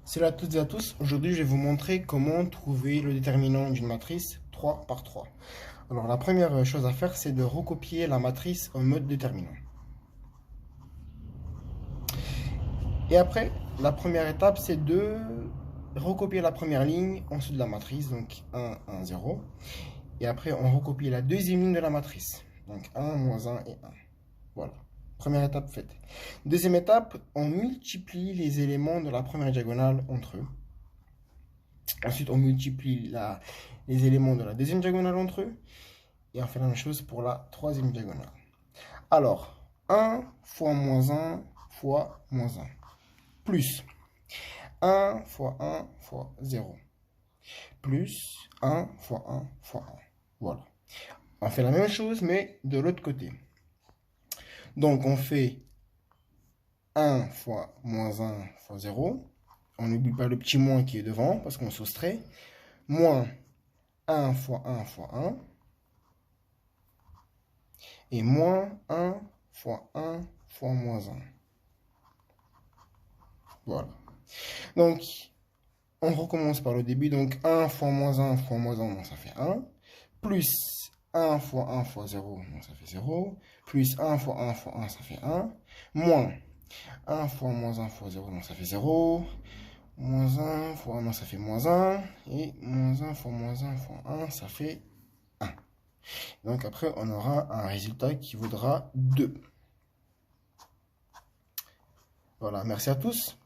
Salut à toutes et à tous, aujourd'hui je vais vous montrer comment trouver le déterminant d'une matrice 3 par 3. Alors la première chose à faire, c'est de recopier la matrice en mode déterminant. Et après, la première étape, c'est de recopier la première ligne en dessous de la matrice, donc 1, 1, 0. Et après, on recopie la deuxième ligne de la matrice, donc 1, moins 1 et 1. Voilà, première étape faite. Deuxième étape, on multiplie les éléments de la première diagonale entre eux. Ensuite, on multiplie les éléments de la deuxième diagonale entre eux. Et on fait la même chose pour la troisième diagonale. Alors, 1 fois moins 1 fois moins 1. Plus 1 fois 1 fois 0. Plus 1 fois 1 fois 1. Voilà. On fait la même chose, mais de l'autre côté. Donc, on fait 1 fois moins 1 fois 0. On n'oublie pas le petit moins qui est devant, parce qu'on soustrait. Moins 1 fois 1 fois 1. Et moins 1 fois 1 fois moins 1. Voilà. Donc, on recommence par le début. Donc, 1 fois moins 1 fois moins 1, donc ça fait 1. Plus 1 fois 1 fois 0, donc ça fait 0. Plus 1 fois 1 fois 1, ça fait 1. Moins 1 fois moins 1 fois 0, donc ça fait 0. Moins 1 fois 1, non, ça fait moins 1. Et moins 1 fois moins 1 fois 1, ça fait 1. Donc après, on aura un résultat qui vaudra 2. Voilà, merci à tous.